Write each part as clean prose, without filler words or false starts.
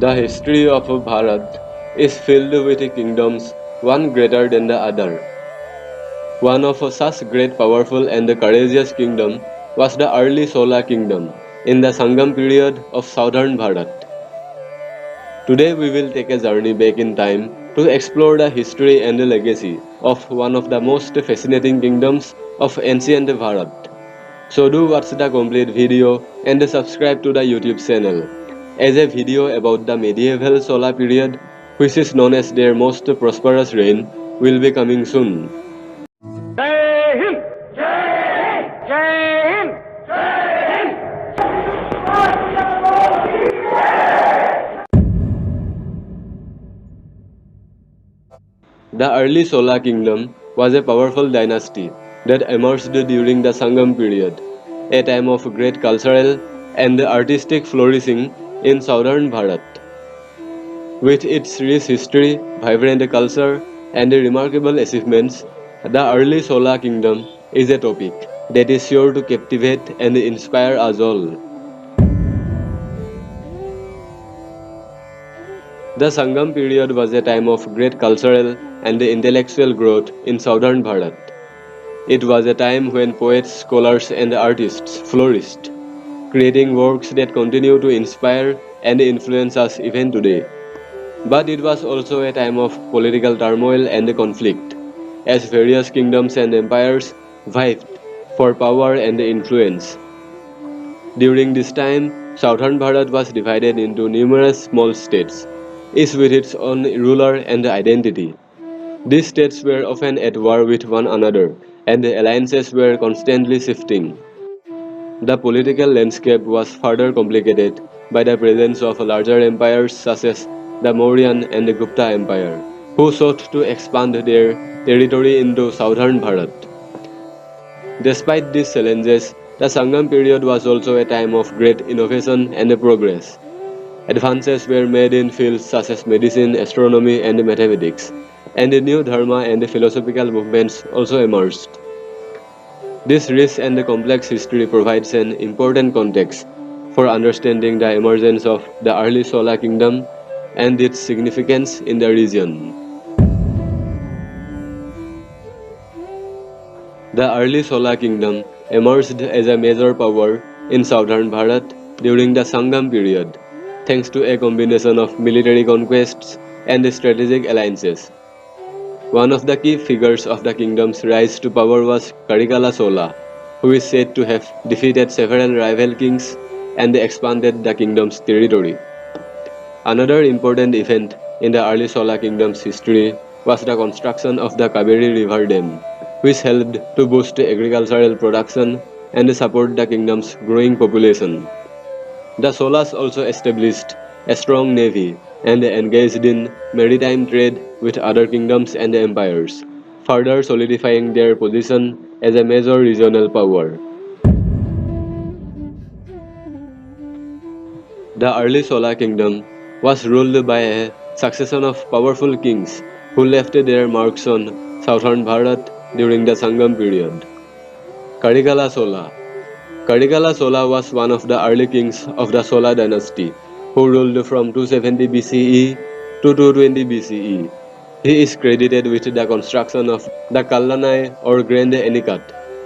The history of Bharat is filled with kingdoms, one greater than the other. One of such great, powerful, and courageous kingdom was the early Chola kingdom in the Sangam period of Southern Bharat. Today we will take a journey back in time to explore the history and the legacy of one of the most fascinating kingdoms of ancient Bharat. So do watch the complete video and subscribe to the YouTube channel, as a video about the medieval Chola period, which is known as their most prosperous reign, will be coming soon. Jai Hind Jai Hind Jai Hind The early Chola kingdom was a powerful dynasty that emerged during the Sangam period, a time of great cultural and artistic flourishing in southern Bharat. With its rich history, vibrant culture, and remarkable achievements, the early Chola kingdom is a topic that is sure to captivate and inspire us all. The Sangam period was a time of great cultural and intellectual growth in southern Bharat. It was a time when poets, scholars, and artists flourished, creating works that continue to inspire and influence us even today. But it was also a time of political turmoil and conflict, as various kingdoms and empires vied for power and influence. During this time, southern Bharat was divided into numerous small states, each with its own ruler and identity. These states were often at war with one another, and the alliances were constantly shifting. The political landscape was further complicated by the presence of larger empires such as the Mauryan and the Gupta Empire, who sought to expand their territory into southern Bharat. Despite these challenges, the Sangam period was also a time of great innovation and progress. Advances were made in fields such as medicine, astronomy, and mathematics, and new dharma and philosophical movements also emerged. This rich and complex history provides an important context for understanding the emergence of the early Chola kingdom and its significance in the region. The early Chola kingdom emerged as a major power in southern Bharat during the Sangam period, thanks to a combination of military conquests and strategic alliances. One of the key figures of the kingdom's rise to power was Karikala Chola, who is said to have defeated several rival kings and expanded the kingdom's territory. Another important event in the early Chola kingdom's history was the construction of the Kaveri River Dam, which helped to boost agricultural production and support the kingdom's growing population. The Cholas also established a strong navy and engaged in maritime trade with other kingdoms and empires, further solidifying their position as a major regional power. The early Chola kingdom was ruled by a succession of powerful kings who left their marks on southern Bharat during the Sangam period. Karikala Chola. Karikala Chola was one of the early kings of the Chola dynasty, who ruled from 270 BCE to 220 BCE. He is credited with the construction of the Kallanai or Grand Anikat,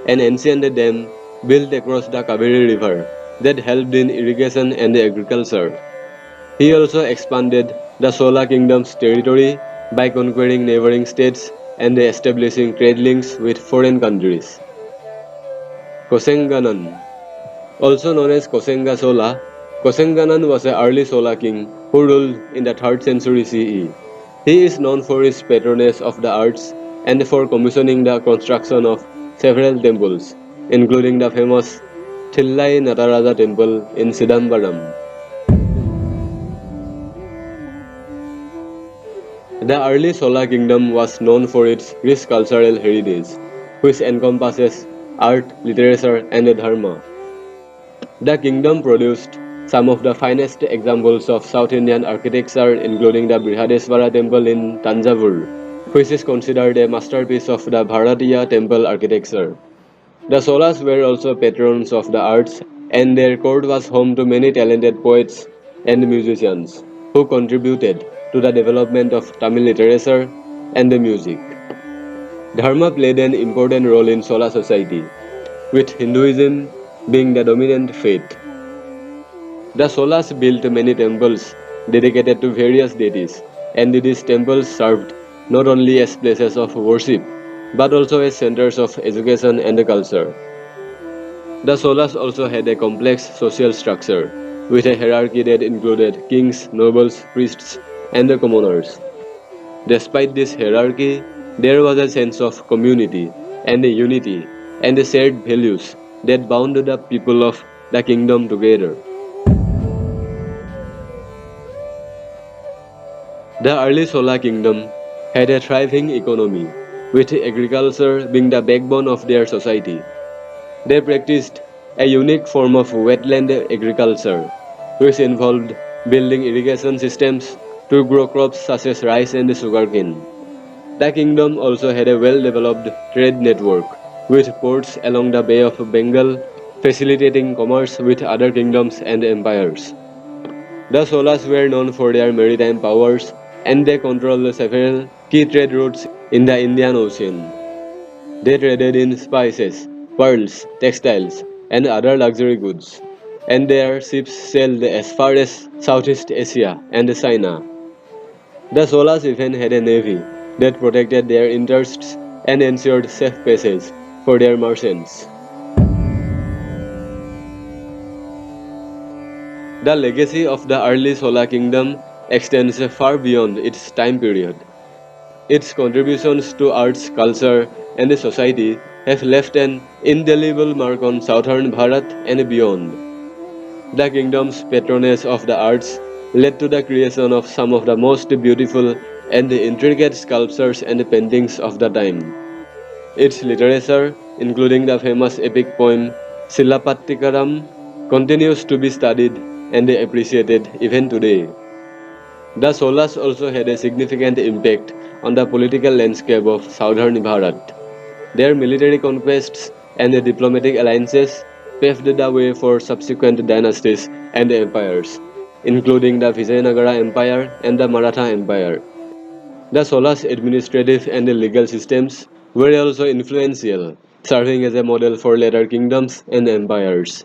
an ancient dam built across the Kaveri River that helped in irrigation and agriculture. He also expanded the Chola kingdom's territory by conquering neighboring states and establishing trade links with foreign countries. Kosenganan. Also known as Kosenga Chola, Kosenganan was an early Chola king who ruled in the 3rd century CE. He is known for his patronage of the arts and for commissioning the construction of several temples, including the famous Thillai Nataraja temple in Sidambaram. The early Chola kingdom was known for its rich cultural heritage, which encompasses art, literature, and dharma. The kingdom produced some of the finest examples of South Indian architecture, including the Brihadeswara temple in Tanjavur, which is considered a masterpiece of the Bharatiya temple architecture. The Cholas were also patrons of the arts, and their court was home to many talented poets and musicians. who contributed to the development of Tamil literature and the music. Dharma played an important role in Chola society, with Hinduism being the dominant faith. The Cholas built many temples dedicated to various deities, and these temples served not only as places of worship but also as centers of education and culture. The Cholas also had a complex social structure, with a hierarchy that included kings, nobles, priests, and the commoners. Despite this hierarchy, there was a sense of community and a unity and the shared values that bound the people of the kingdom together. The early Chola kingdom had a thriving economy, with agriculture being the backbone of their society. They practiced a unique form of wetland agriculture, which involved building irrigation systems to grow crops such as rice and sugarcane. The kingdom also had a well-developed trade network, with ports along the Bay of Bengal facilitating commerce with other kingdoms and empires. The Cholas were known for their maritime powers, and they controlled several key trade routes in the Indian Ocean. They traded in spices, pearls, textiles, and other luxury goods, and their ships sailed as far as Southeast Asia and China. The Cholas even had a navy that protected their interests and ensured safe passage for their merchants. The legacy of the early Chola kingdom extends far beyond its time period. Its contributions to arts, culture, and society have left an indelible mark on southern Bharat and beyond. The kingdom's patronage of the arts led to the creation of some of the most beautiful and intricate sculptures and paintings of the time. Its literature, including the famous epic poem Silapattikaram, continues to be studied and appreciated even today. The Cholas also had a significant impact on the political landscape of southern Bharat. Their military conquests and diplomatic alliances paved the way for subsequent dynasties and empires, including the Vijayanagara Empire and the Maratha Empire. The Chola's administrative and legal systems were also influential, serving as a model for later kingdoms and empires.